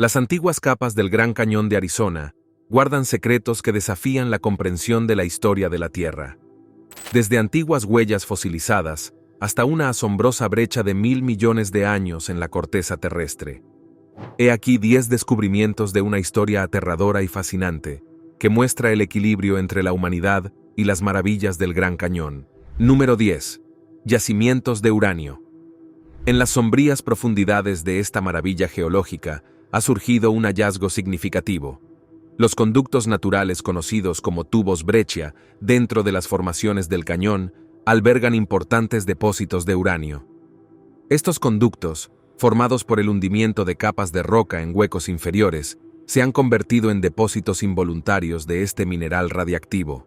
Las antiguas capas del Gran Cañón de Arizona guardan secretos que desafían la comprensión de la historia de la Tierra. Desde antiguas huellas fosilizadas hasta una asombrosa brecha de 1.000 millones de años en la corteza terrestre. He aquí 10 descubrimientos de una historia aterradora y fascinante, que muestra el equilibrio entre la humanidad y las maravillas del Gran Cañón. Número 10. Yacimientos de uranio. En las sombrías profundidades de esta maravilla geológica ha surgido un hallazgo significativo. Los conductos naturales conocidos como tubos breccia dentro de las formaciones del cañón albergan importantes depósitos de uranio. Estos conductos, formados por el hundimiento de capas de roca en huecos inferiores, se han convertido en depósitos involuntarios de este mineral radiactivo.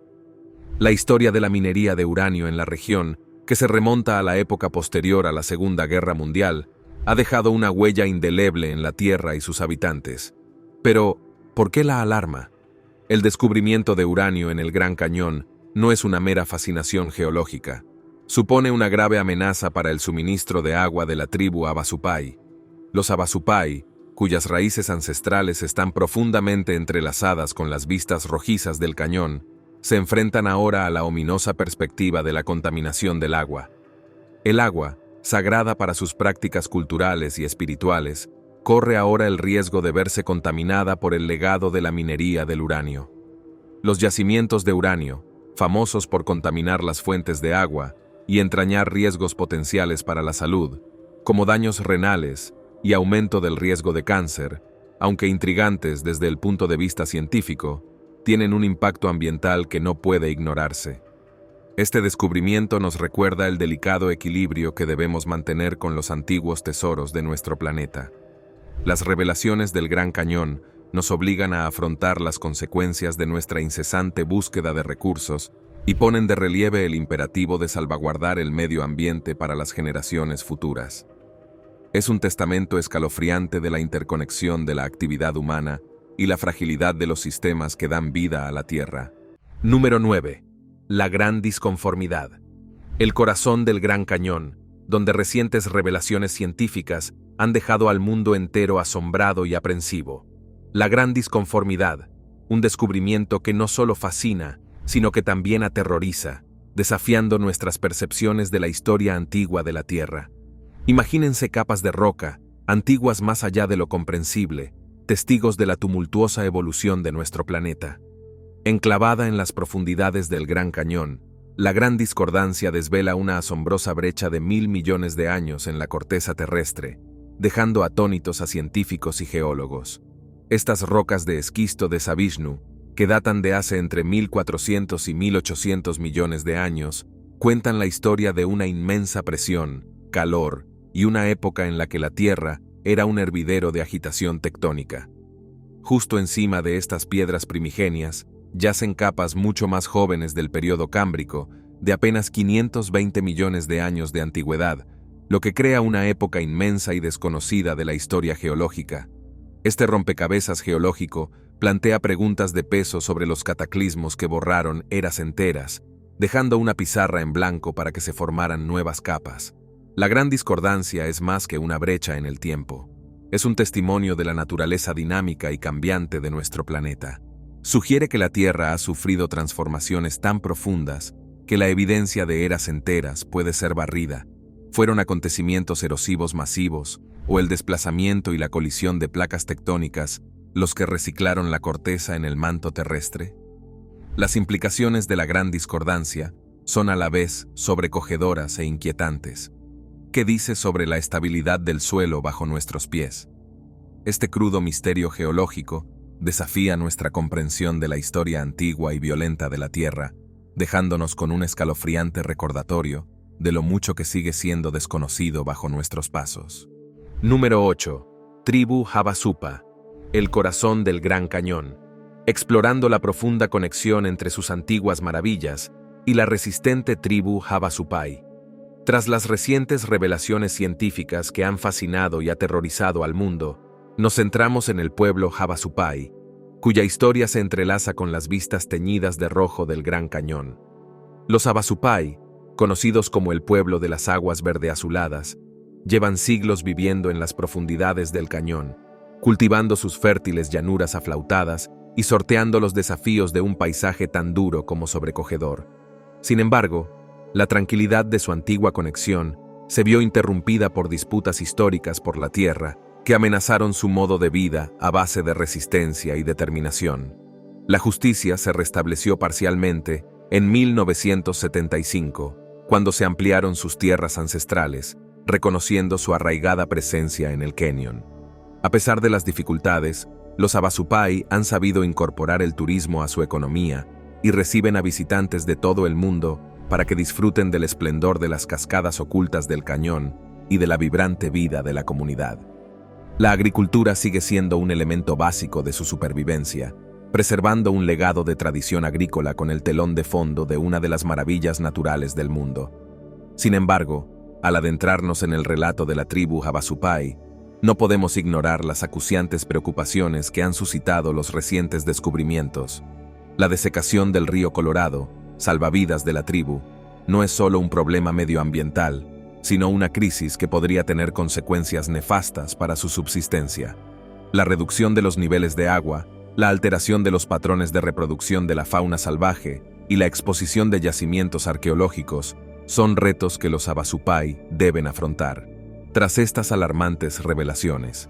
La historia de la minería de uranio en la región, que se remonta a la época posterior a la Segunda Guerra Mundial, ha dejado una huella indeleble en la Tierra y sus habitantes. Pero, ¿por qué la alarma? El descubrimiento de uranio en el Gran Cañón no es una mera fascinación geológica. Supone una grave amenaza para el suministro de agua de la tribu Havasupai. Los Havasupai, cuyas raíces ancestrales están profundamente entrelazadas con las vistas rojizas del cañón, se enfrentan ahora a la ominosa perspectiva de la contaminación del agua. El agua, sagrada para sus prácticas culturales y espirituales, corre ahora el riesgo de verse contaminada por el legado de la minería del uranio. Los yacimientos de uranio, famosos por contaminar las fuentes de agua y entrañar riesgos potenciales para la salud, como daños renales y aumento del riesgo de cáncer, aunque intrigantes desde el punto de vista científico, tienen un impacto ambiental que no puede ignorarse. Este descubrimiento nos recuerda el delicado equilibrio que debemos mantener con los antiguos tesoros de nuestro planeta. Las revelaciones del Gran Cañón nos obligan a afrontar las consecuencias de nuestra incesante búsqueda de recursos y ponen de relieve el imperativo de salvaguardar el medio ambiente para las generaciones futuras. Es un testamento escalofriante de la interconexión de la actividad humana y la fragilidad de los sistemas que dan vida a la Tierra. Número 9. La gran disconformidad. El corazón del Gran Cañón, donde recientes revelaciones científicas han dejado al mundo entero asombrado y aprensivo. La gran disconformidad, un descubrimiento que no solo fascina, sino que también aterroriza, desafiando nuestras percepciones de la historia antigua de la Tierra. Imagínense capas de roca, antiguas más allá de lo comprensible, testigos de la tumultuosa evolución de nuestro planeta. Enclavada en las profundidades del Gran Cañón, la Gran Discordancia desvela una asombrosa brecha de 1.000 millones de años en la corteza terrestre, dejando atónitos a científicos y geólogos. Estas rocas de esquisto de Savishnu, que datan de hace entre 1.400 y 1.800 millones de años, cuentan la historia de una inmensa presión, calor y una época en la que la Tierra era un hervidero de agitación tectónica. Justo encima de estas piedras primigenias, yacen capas mucho más jóvenes del período cámbrico, de apenas 520 millones de años de antigüedad, lo que crea una época inmensa y desconocida de la historia geológica. Este rompecabezas geológico plantea preguntas de peso sobre los cataclismos que borraron eras enteras, dejando una pizarra en blanco para que se formaran nuevas capas. La Gran Discordancia es más que una brecha en el tiempo. Es un testimonio de la naturaleza dinámica y cambiante de nuestro planeta. Sugiere que la Tierra ha sufrido transformaciones tan profundas que la evidencia de eras enteras puede ser barrida. Fueron acontecimientos erosivos masivos o el desplazamiento y la colisión de placas tectónicas los que reciclaron la corteza en el manto terrestre. Las implicaciones de la Gran Discordancia son a la vez sobrecogedoras e inquietantes. ¿Qué dice sobre la estabilidad del suelo bajo nuestros pies? Este crudo misterio geológico desafía nuestra comprensión de la historia antigua y violenta de la Tierra, dejándonos con un escalofriante recordatorio de lo mucho que sigue siendo desconocido bajo nuestros pasos. Número 8. Tribu Havasupa, el corazón del Gran Cañón, explorando la profunda conexión entre sus antiguas maravillas y la resistente tribu Havasupai. Tras las recientes revelaciones científicas que han fascinado y aterrorizado al mundo, nos centramos en el pueblo Havasupai, cuya historia se entrelaza con las vistas teñidas de rojo del Gran Cañón. Los Havasupai, conocidos como el pueblo de las aguas verde azuladas, llevan siglos viviendo en las profundidades del cañón, cultivando sus fértiles llanuras aflautadas y sorteando los desafíos de un paisaje tan duro como sobrecogedor. Sin embargo, la tranquilidad de su antigua conexión se vio interrumpida por disputas históricas por la tierra que amenazaron su modo de vida a base de resistencia y determinación. La justicia se restableció parcialmente en 1975, cuando se ampliaron sus tierras ancestrales, reconociendo su arraigada presencia en el Canyon. A pesar de las dificultades, los Havasupai han sabido incorporar el turismo a su economía y reciben a visitantes de todo el mundo para que disfruten del esplendor de las cascadas ocultas del cañón y de la vibrante vida de la comunidad. La agricultura sigue siendo un elemento básico de su supervivencia, preservando un legado de tradición agrícola con el telón de fondo de una de las maravillas naturales del mundo. Sin embargo, al adentrarnos en el relato de la tribu Havasupai, no podemos ignorar las acuciantes preocupaciones que han suscitado los recientes descubrimientos. La desecación del río Colorado, salvavidas de la tribu, no es solo un problema medioambiental, sino una crisis que podría tener consecuencias nefastas para su subsistencia. La reducción de los niveles de agua, la alteración de los patrones de reproducción de la fauna salvaje y la exposición de yacimientos arqueológicos son retos que los Havasupai deben afrontar. Tras estas alarmantes revelaciones,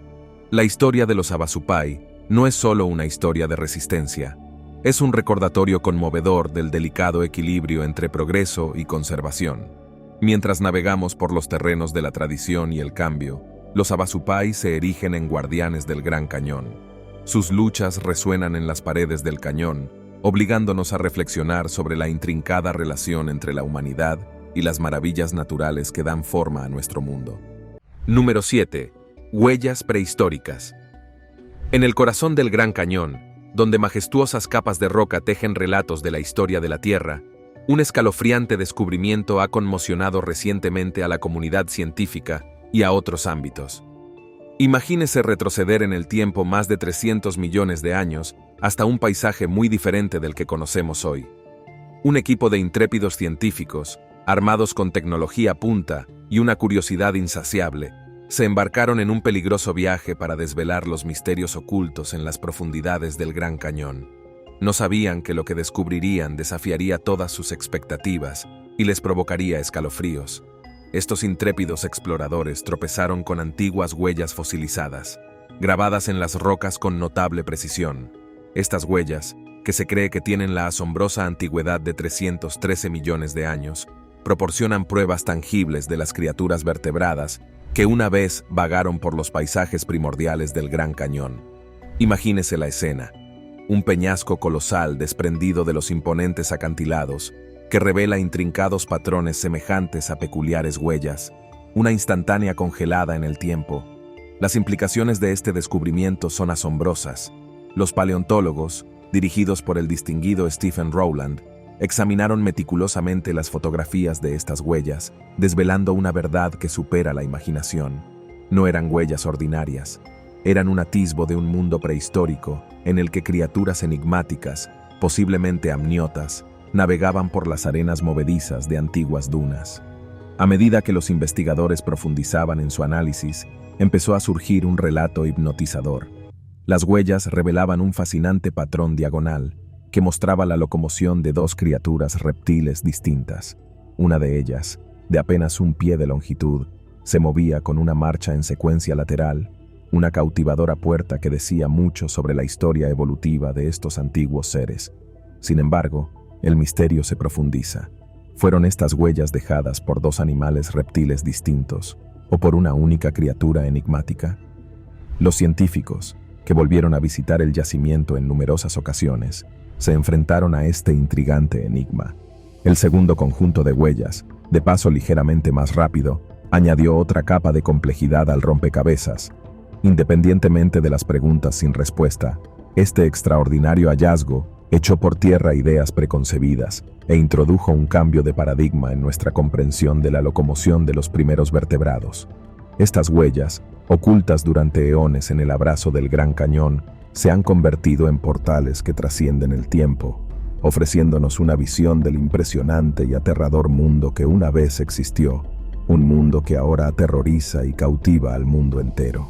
la historia de los Havasupai no es solo una historia de resistencia, es un recordatorio conmovedor del delicado equilibrio entre progreso y conservación. Mientras navegamos por los terrenos de la tradición y el cambio, los Havasupai se erigen en guardianes del Gran Cañón. Sus luchas resuenan en las paredes del cañón, obligándonos a reflexionar sobre la intrincada relación entre la humanidad y las maravillas naturales que dan forma a nuestro mundo. Número 7. Huellas prehistóricas. En el corazón del Gran Cañón, donde majestuosas capas de roca tejen relatos de la historia de la Tierra, un escalofriante descubrimiento ha conmocionado recientemente a la comunidad científica y a otros ámbitos. Imagínese retroceder en el tiempo más de 300 millones de años hasta un paisaje muy diferente del que conocemos hoy. Un equipo de intrépidos científicos, armados con tecnología punta y una curiosidad insaciable, se embarcaron en un peligroso viaje para desvelar los misterios ocultos en las profundidades del Gran Cañón. No sabían que lo que descubrirían desafiaría todas sus expectativas y les provocaría escalofríos. Estos intrépidos exploradores tropezaron con antiguas huellas fosilizadas, grabadas en las rocas con notable precisión. Estas huellas, que se cree que tienen la asombrosa antigüedad de 313 millones de años, proporcionan pruebas tangibles de las criaturas vertebradas que una vez vagaron por los paisajes primordiales del Gran Cañón. Imagínese la escena: un peñasco colosal desprendido de los imponentes acantilados, que revela intrincados patrones semejantes a peculiares huellas, una instantánea congelada en el tiempo. Las implicaciones de este descubrimiento son asombrosas. Los paleontólogos, dirigidos por el distinguido Stephen Rowland, examinaron meticulosamente las fotografías de estas huellas, desvelando una verdad que supera la imaginación. No eran huellas ordinarias, eran un atisbo de un mundo prehistórico en el que criaturas enigmáticas, posiblemente amniotas, navegaban por las arenas movedizas de antiguas dunas. A medida que los investigadores profundizaban en su análisis, empezó a surgir un relato hipnotizador. Las huellas revelaban un fascinante patrón diagonal que mostraba la locomoción de dos criaturas reptiles distintas. Una de ellas, de apenas un pie de longitud, se movía con una marcha en secuencia lateral, una cautivadora puerta que decía mucho sobre la historia evolutiva de estos antiguos seres. Sin embargo, el misterio se profundiza. ¿Fueron estas huellas dejadas por dos animales reptiles distintos o por una única criatura enigmática? Los científicos, que volvieron a visitar el yacimiento en numerosas ocasiones, se enfrentaron a este intrigante enigma. El segundo conjunto de huellas, de paso ligeramente más rápido, añadió otra capa de complejidad al rompecabezas. Independientemente de las preguntas sin respuesta, este extraordinario hallazgo echó por tierra ideas preconcebidas e introdujo un cambio de paradigma en nuestra comprensión de la locomoción de los primeros vertebrados. Estas huellas, ocultas durante eones en el abrazo del Gran Cañón, se han convertido en portales que trascienden el tiempo, ofreciéndonos una visión del impresionante y aterrador mundo que una vez existió, un mundo que ahora aterroriza y cautiva al mundo entero.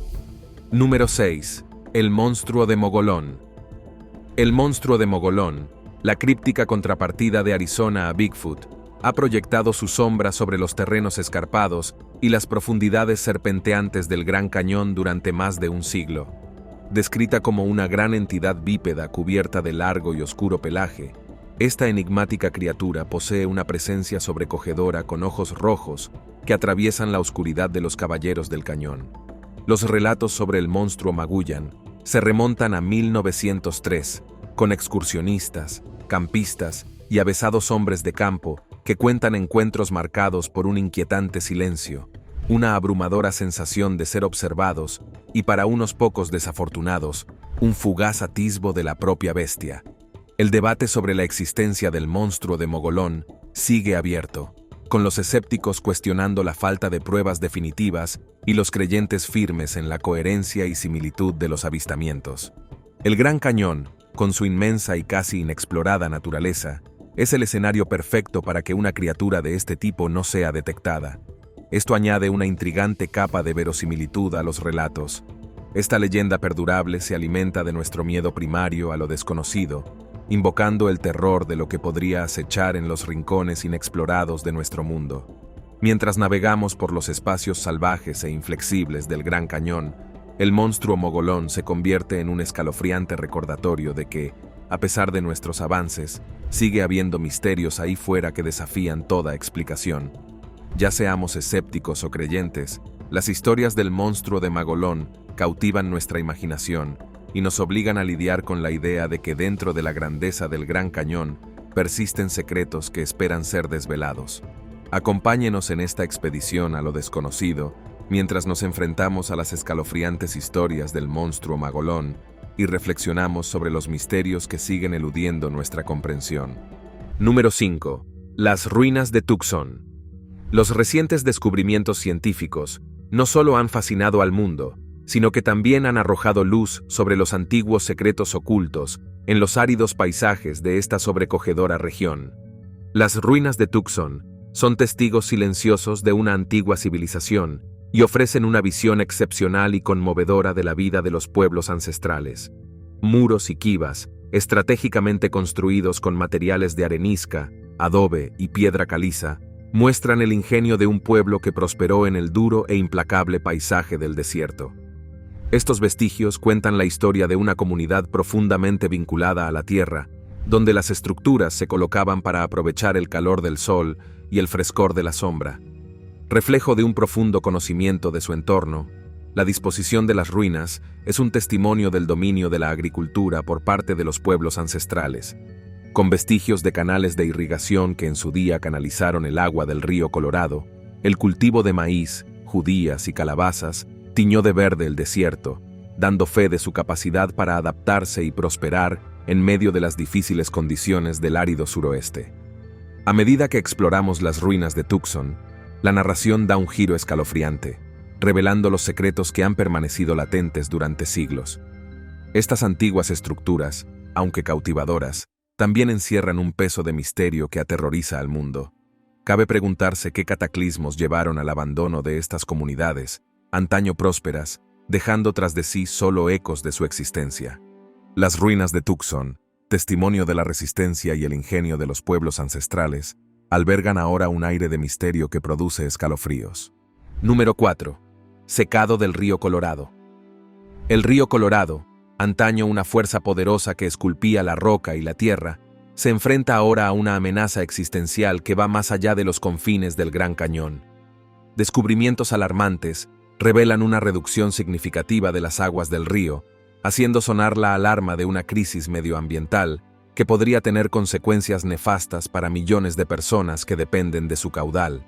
Número 6. El monstruo de Mogolón. El monstruo de Mogolón, la críptica contrapartida de Arizona a Bigfoot, ha proyectado su sombra sobre los terrenos escarpados y las profundidades serpenteantes del Gran Cañón durante más de un siglo. Descrita como una gran entidad bípeda cubierta de largo y oscuro pelaje, esta enigmática criatura posee una presencia sobrecogedora con ojos rojos que atraviesan la oscuridad de los caballeros del cañón. Los relatos sobre el monstruo Magullan se remontan a 1903, con excursionistas, campistas y avesados hombres de campo que cuentan encuentros marcados por un inquietante silencio, una abrumadora sensación de ser observados y, para unos pocos desafortunados, un fugaz atisbo de la propia bestia. El debate sobre la existencia del monstruo de Mogolón sigue abierto, con los escépticos cuestionando la falta de pruebas definitivas y los creyentes firmes en la coherencia y similitud de los avistamientos. El Gran Cañón, con su inmensa y casi inexplorada naturaleza, es el escenario perfecto para que una criatura de este tipo no sea detectada. Esto añade una intrigante capa de verosimilitud a los relatos. Esta leyenda perdurable se alimenta de nuestro miedo primario a lo desconocido, invocando el terror de lo que podría acechar en los rincones inexplorados de nuestro mundo. Mientras navegamos por los espacios salvajes e inflexibles del Gran Cañón, el monstruo Mogolón se convierte en un escalofriante recordatorio de que, a pesar de nuestros avances, sigue habiendo misterios ahí fuera que desafían toda explicación. Ya seamos escépticos o creyentes, las historias del monstruo de Mogolón cautivan nuestra imaginación y nos obligan a lidiar con la idea de que dentro de la grandeza del Gran Cañón persisten secretos que esperan ser desvelados. Acompáñenos en esta expedición a lo desconocido, mientras nos enfrentamos a las escalofriantes historias del monstruo Mogolón y reflexionamos sobre los misterios que siguen eludiendo nuestra comprensión. Número 5. Las ruinas de Tucson. Los recientes descubrimientos científicos no solo han fascinado al mundo, sino que también han arrojado luz sobre los antiguos secretos ocultos en los áridos paisajes de esta sobrecogedora región. Las ruinas de Tucson son testigos silenciosos de una antigua civilización y ofrecen una visión excepcional y conmovedora de la vida de los pueblos ancestrales. Muros y quivas, estratégicamente construidos con materiales de arenisca, adobe y piedra caliza, muestran el ingenio de un pueblo que prosperó en el duro e implacable paisaje del desierto. Estos vestigios cuentan la historia de una comunidad profundamente vinculada a la tierra, donde las estructuras se colocaban para aprovechar el calor del sol y el frescor de la sombra. Reflejo de un profundo conocimiento de su entorno, la disposición de las ruinas es un testimonio del dominio de la agricultura por parte de los pueblos ancestrales, con vestigios de canales de irrigación que en su día canalizaron el agua del río Colorado. El cultivo de maíz, judías y calabazas tiñó de verde el desierto, dando fe de su capacidad para adaptarse y prosperar en medio de las difíciles condiciones del árido suroeste. A medida que exploramos las ruinas de Tucson, la narración da un giro escalofriante, revelando los secretos que han permanecido latentes durante siglos. Estas antiguas estructuras, aunque cautivadoras, también encierran un peso de misterio que aterroriza al mundo. Cabe preguntarse qué cataclismos llevaron al abandono de estas comunidades, antaño prósperas, dejando tras de sí solo ecos de su existencia. Las ruinas de Tucson, testimonio de la resistencia y el ingenio de los pueblos ancestrales, albergan ahora un aire de misterio que produce escalofríos. Número 4. Secado del río Colorado. El río Colorado, antaño una fuerza poderosa que esculpía la roca y la tierra, se enfrenta ahora a una amenaza existencial que va más allá de los confines del Gran Cañón. Descubrimientos alarmantes revelan una reducción significativa de las aguas del río, haciendo sonar la alarma de una crisis medioambiental que podría tener consecuencias nefastas para millones de personas que dependen de su caudal.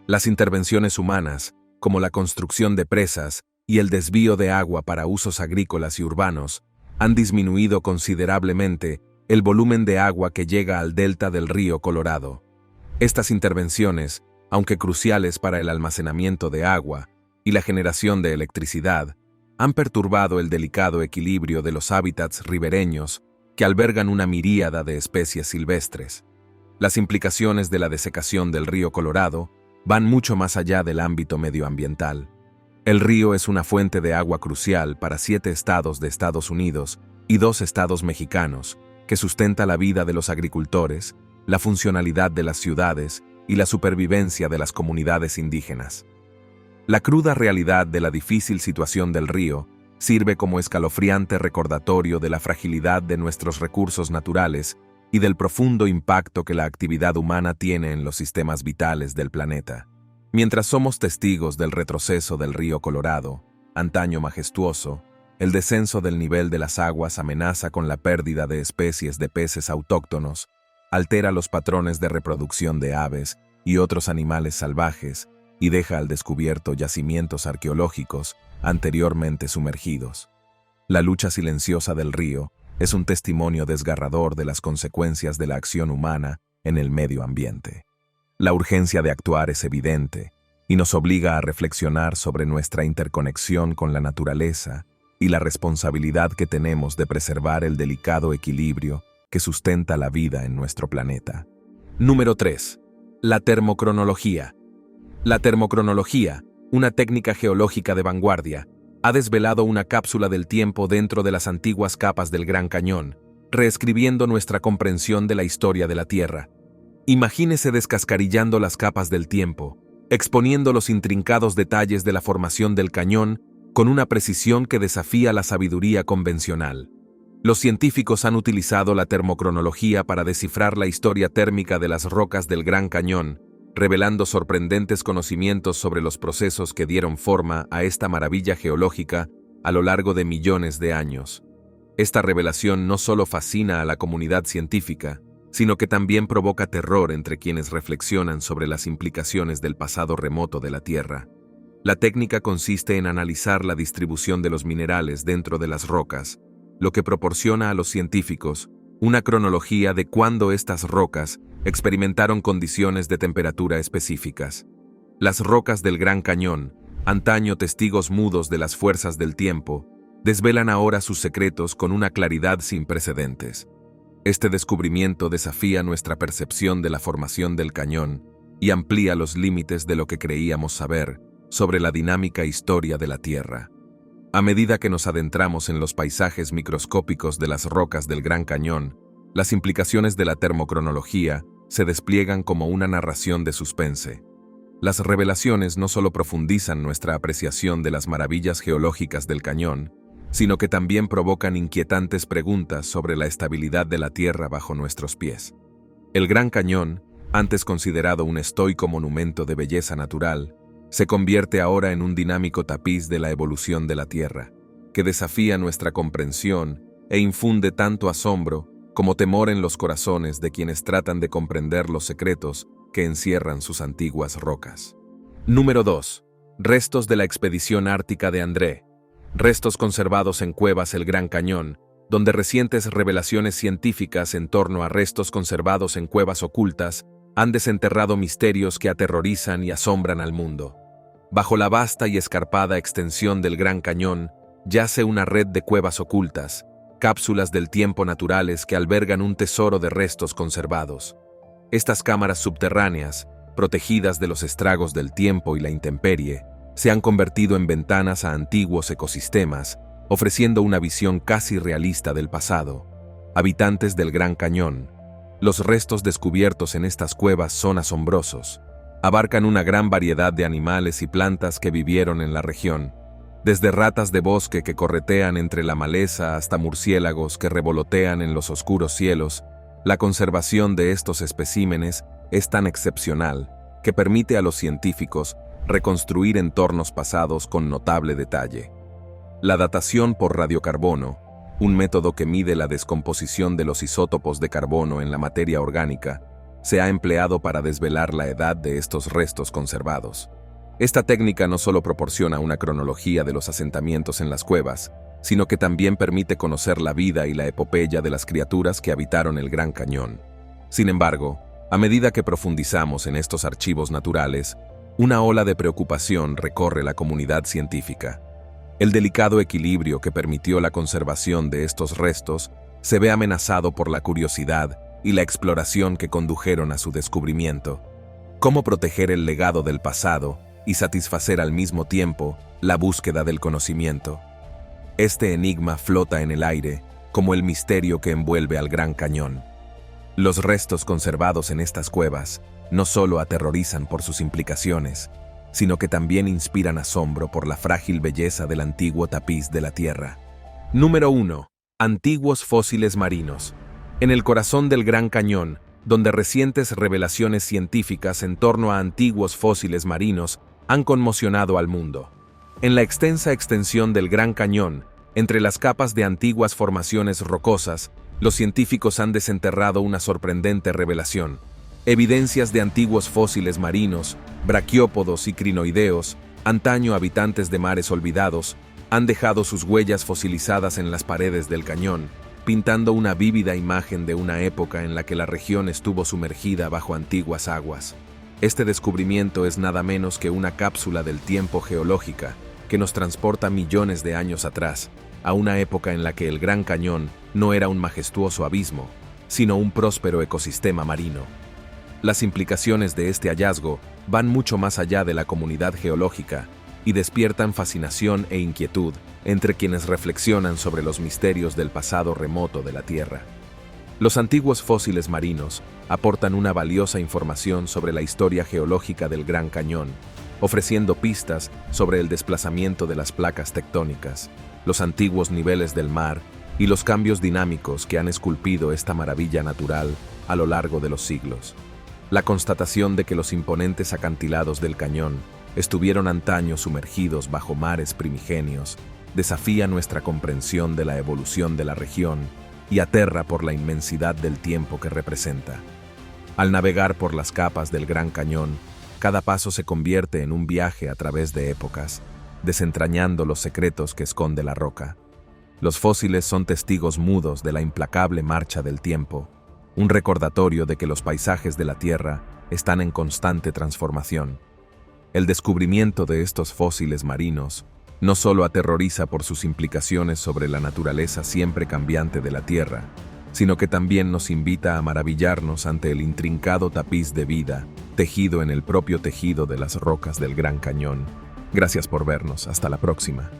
Las intervenciones humanas, como la construcción de presas y el desvío de agua para usos agrícolas y urbanos, han disminuido considerablemente el volumen de agua que llega al delta del río Colorado. Estas intervenciones, aunque cruciales para el almacenamiento de agua y la generación de electricidad, han perturbado el delicado equilibrio de los hábitats ribereños que albergan una miríada de especies silvestres. Las implicaciones de la desecación del río Colorado van mucho más allá del ámbito medioambiental. El río es una fuente de agua crucial para 7 estados de Estados Unidos y 2 estados mexicanos, que sustenta la vida de los agricultores, la funcionalidad de las ciudades y la supervivencia de las comunidades indígenas. La cruda realidad de la difícil situación del río sirve como escalofriante recordatorio de la fragilidad de nuestros recursos naturales y del profundo impacto que la actividad humana tiene en los sistemas vitales del planeta. Mientras somos testigos del retroceso del río Colorado, antaño majestuoso, el descenso del nivel de las aguas amenaza con la pérdida de especies de peces autóctonos, altera los patrones de reproducción de aves y otros animales salvajes y deja al descubierto yacimientos arqueológicos anteriormente sumergidos. La lucha silenciosa del río es un testimonio desgarrador de las consecuencias de la acción humana en el medio ambiente. La urgencia de actuar es evidente y nos obliga a reflexionar sobre nuestra interconexión con la naturaleza y la responsabilidad que tenemos de preservar el delicado equilibrio que sustenta la vida en nuestro planeta. Número 3. La termocronología. La termocronología, una técnica geológica de vanguardia, ha desvelado una cápsula del tiempo dentro de las antiguas capas del Gran Cañón, reescribiendo nuestra comprensión de la historia de la Tierra. Imagínese descascarillando las capas del tiempo, exponiendo los intrincados detalles de la formación del cañón con una precisión que desafía la sabiduría convencional. Los científicos han utilizado la termocronología para descifrar la historia térmica de las rocas del Gran Cañón, revelando sorprendentes conocimientos sobre los procesos que dieron forma a esta maravilla geológica a lo largo de millones de años. Esta revelación no solo fascina a la comunidad científica, sino que también provoca terror entre quienes reflexionan sobre las implicaciones del pasado remoto de la Tierra. La técnica consiste en analizar la distribución de los minerales dentro de las rocas, lo que proporciona a los científicos una cronología de cuándo estas rocas experimentaron condiciones de temperatura específicas. Las rocas del Gran Cañón, antaño testigos mudos de las fuerzas del tiempo, desvelan ahora sus secretos con una claridad sin precedentes. Este descubrimiento desafía nuestra percepción de la formación del cañón y amplía los límites de lo que creíamos saber sobre la dinámica historia de la Tierra. A medida que nos adentramos en los paisajes microscópicos de las rocas del Gran Cañón, las implicaciones de la termocronología se despliegan como una narración de suspense. Las revelaciones no solo profundizan nuestra apreciación de las maravillas geológicas del cañón, sino que también provocan inquietantes preguntas sobre la estabilidad de la Tierra bajo nuestros pies. El Gran Cañón, antes considerado un estoico monumento de belleza natural, se convierte ahora en un dinámico tapiz de la evolución de la Tierra, que desafía nuestra comprensión e infunde tanto asombro como temor en los corazones de quienes tratan de comprender los secretos que encierran sus antiguas rocas. Número 2. Restos de la expedición ártica de Andrée. Restos conservados en cuevas El Gran Cañón, donde recientes revelaciones científicas en torno a restos conservados en cuevas ocultas han desenterrado misterios que aterrorizan y asombran al mundo. Bajo la vasta y escarpada extensión del Gran Cañón yace una red de cuevas ocultas, cápsulas del tiempo naturales que albergan un tesoro de restos conservados. Estas cámaras subterráneas, protegidas de los estragos del tiempo y la intemperie, se han convertido en ventanas a antiguos ecosistemas, ofreciendo una visión casi realista del pasado. Habitantes del Gran Cañón, los restos descubiertos en estas cuevas son asombrosos. Abarcan una gran variedad de animales y plantas que vivieron en la región, desde ratas de bosque que corretean entre la maleza hasta murciélagos que revolotean en los oscuros cielos. La conservación de estos especímenes es tan excepcional que permite a los científicos reconstruir entornos pasados con notable detalle. La datación por radiocarbono, un método que mide la descomposición de los isótopos de carbono en la materia orgánica, se ha empleado para desvelar la edad de estos restos conservados. Esta técnica no solo proporciona una cronología de los asentamientos en las cuevas, sino que también permite conocer la vida y la epopeya de las criaturas que habitaron el Gran Cañón. Sin embargo, a medida que profundizamos en estos archivos naturales, una ola de preocupación recorre la comunidad científica. El delicado equilibrio que permitió la conservación de estos restos se ve amenazado por la curiosidad y la exploración que condujeron a su descubrimiento. ¿Cómo proteger el legado del pasado y satisfacer al mismo tiempo la búsqueda del conocimiento. Este enigma flota en el aire como el misterio que envuelve al Gran Cañón. Los restos conservados en estas cuevas no solo aterrorizan por sus implicaciones, sino que también inspiran asombro por la frágil belleza del antiguo tapiz de la Tierra. Número 1. Antiguos fósiles marinos. En el corazón del Gran Cañón, donde recientes revelaciones científicas en torno a antiguos fósiles marinos han conmocionado al mundo. En la extensa extensión del Gran Cañón, entre las capas de antiguas formaciones rocosas, los científicos han desenterrado una sorprendente revelación. Evidencias de antiguos fósiles marinos, braquiópodos y crinoideos, antaño habitantes de mares olvidados, han dejado sus huellas fosilizadas en las paredes del cañón, pintando una vívida imagen de una época en la que la región estuvo sumergida bajo antiguas aguas. Este descubrimiento es nada menos que una cápsula del tiempo geológica que nos transporta millones de años atrás, a una época en la que el Gran Cañón no era un majestuoso abismo, sino un próspero ecosistema marino. Las implicaciones de este hallazgo van mucho más allá de la comunidad geológica y despiertan fascinación e inquietud entre quienes reflexionan sobre los misterios del pasado remoto de la Tierra. Los antiguos fósiles marinos aportan una valiosa información sobre la historia geológica del Gran Cañón, ofreciendo pistas sobre el desplazamiento de las placas tectónicas, los antiguos niveles del mar y los cambios dinámicos que han esculpido esta maravilla natural a lo largo de los siglos. La constatación de que los imponentes acantilados del cañón estuvieron antaño sumergidos bajo mares primigenios desafía nuestra comprensión de la evolución de la región y aterra por la inmensidad del tiempo que representa. Al navegar por las capas del Gran Cañón, cada paso se convierte en un viaje a través de épocas, desentrañando los secretos que esconde la roca. Los fósiles son testigos mudos de la implacable marcha del tiempo, un recordatorio de que los paisajes de la Tierra están en constante transformación. El descubrimiento de estos fósiles marinos no solo aterroriza por sus implicaciones sobre la naturaleza siempre cambiante de la Tierra, sino que también nos invita a maravillarnos ante el intrincado tapiz de vida tejido en el propio tejido de las rocas del Gran Cañón. Gracias por vernos. Hasta la próxima.